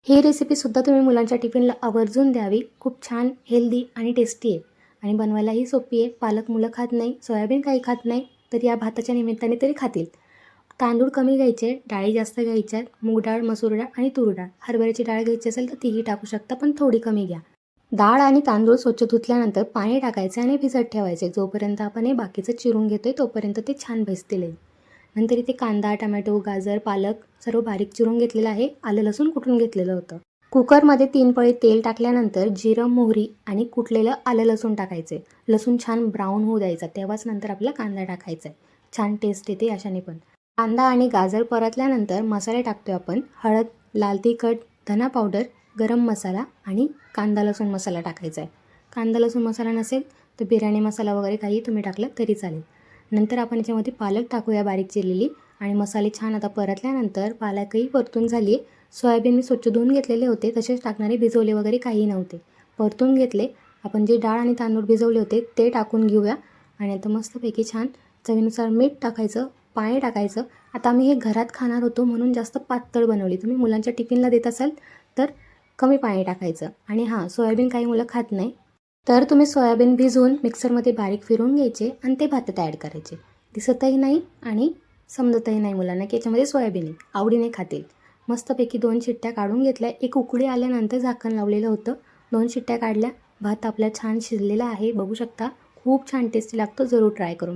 ही रेसिपीसुद्धा तुम्ही मुलांच्या टिफिनला आवर्जून द्यावी. खूप छान, हेल्दी आणि टेस्टी आहे आणि बनवायलाही सोपी आहे. पालक मुलं खात नाही, सोयाबीन काही खात नाही, तर या भाताच्या निमित्ताने तरी खातील. तांदूळ कमी घ्यायचे, डाळी जास्त घ्यायच्या आहेत. मूग डाळ, मसूर डाळ आणि तूर डाळ. हरभऱ्याची डाळ घ्यायची असेल तर तीही टाकू शकता, पण थोडी कमी घ्या. डाळ आणि तांदूळ स्वच्छ धुतल्यानंतर पाणी टाकायचे आणि भिजत ठेवायचे. जोपर्यंत आपण हे बाकीचं चिरून घेतोय तोपर्यंत ते छान भिजतील. नंतर इथे कांदा, टमॅटो, गाजर, पालक सर्व बारीक चिरून घेतलेलं आहे. आलं लसूण कुटून घेतलेलं होतं. कुकरमध्ये 3 पळी तेल टाकल्यानंतर जिरं, मोहरी आणि कुटलेलं आलं लसूण टाकायचे. लसूण छान ब्राऊन होऊ द्यायचा, तेव्हाच नंतर आपल्याला कांदा टाकायचा आहे. छान टेस्ट येते अशाने पण. कांदा आणि गाजर परतल्यानंतर मसाले टाकतोय आपण. हळद, लाल तिखट, धना पावडर, गरम मसाला आणि कांदा लसूण मसाला टाकायचा आहे. कांदा लसूण मसाला नसेल तर बिर्याणी मसाला वगैरे काही तुम्ही टाकलं तरी चालेल. नंतर आपण याच्यामध्ये पालक टाकूया बारीक चिरलेली आणि मसाले छान आता परतल्यानंतर पालकही परतून झाली. सोयाबीन मी स्वच्छ धुवून घेतलेले होते, तसेच टाकणारे भिजवले वगैरे काही नव्हते. परतून घेतले. आपण जे डाळ आणि तांदूळ भिजवले होते ते टाकून घेऊया आणि आता मस्तपैकी छान चवीनुसार मीठ टाकायचं, पाणी टाकायचं. आता आम्ही हे घरात खाणार होतो म्हणून जास्त पातळ बनवली. तुम्ही मुलांच्या टिफिनला देत असाल तर कमी पाणी टाकायचं. आणि हां, सोयाबीन काही मुलं खात नाही, तर तुम्ही सोयाबीन भिजवून मिक्सरमध्ये बारीक फिरवून घ्यायचे आणि ते भातात ॲड करायचे. दिसतही नाही आणि समजतही नाही मुलांना की याच्यामध्ये सोयाबीन आहे. आवडीने खातील. मस्तपैकी 2 शिट्ट्या काढून घेतल्या. एक उकळी आल्यानंतर झाकण लावलेलं होतं. 2 शिट्ट्या काढल्या. भात आपला छान शिजलेला आहे, बघू शकता. खूप छान टेस्टी लागतो. जरूर ट्राय करून